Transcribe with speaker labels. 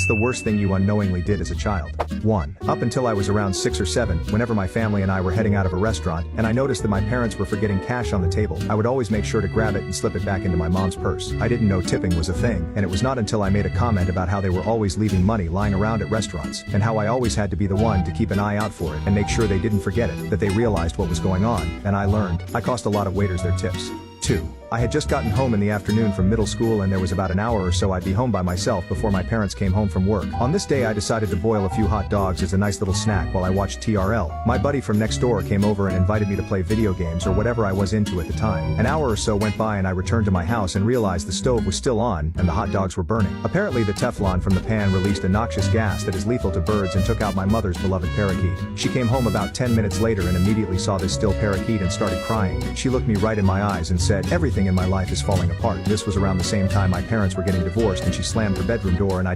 Speaker 1: the worst thing you unknowingly did as a child? 1. Up until I was around 6 or 7, whenever my family and I were heading out of a restaurant, and I noticed that my parents were forgetting cash on the table, I would always make sure to grab it and slip it back into my mom's purse. I didn't know tipping was a thing, and it was not until I made a comment about how they were always leaving money lying around at restaurants, and how I always had to be the one to keep an eye out for it and make sure they didn't forget it, that they realized what was going on, and I learned. I cost a lot of waiters their tips. 2. I had just gotten home in the afternoon from middle school, and there was about an hour or so I'd be home by myself before my parents came home from work. On this day I decided to boil a few hot dogs as a nice little snack while I watched TRL. My buddy from next door came over and invited me to play video games or whatever I was into at the time. An hour or so went by and I returned to my house and realized the stove was still on and the hot dogs were burning. Apparently the Teflon from the pan released a noxious gas that is lethal to birds and took out my mother's beloved parakeet. She came home about 10 minutes later and immediately saw this still parakeet and started crying. She looked me right in my eyes and said, "Everything in my life is falling apart." This was around the same time my parents were getting divorced, and she slammed her bedroom door and I didn't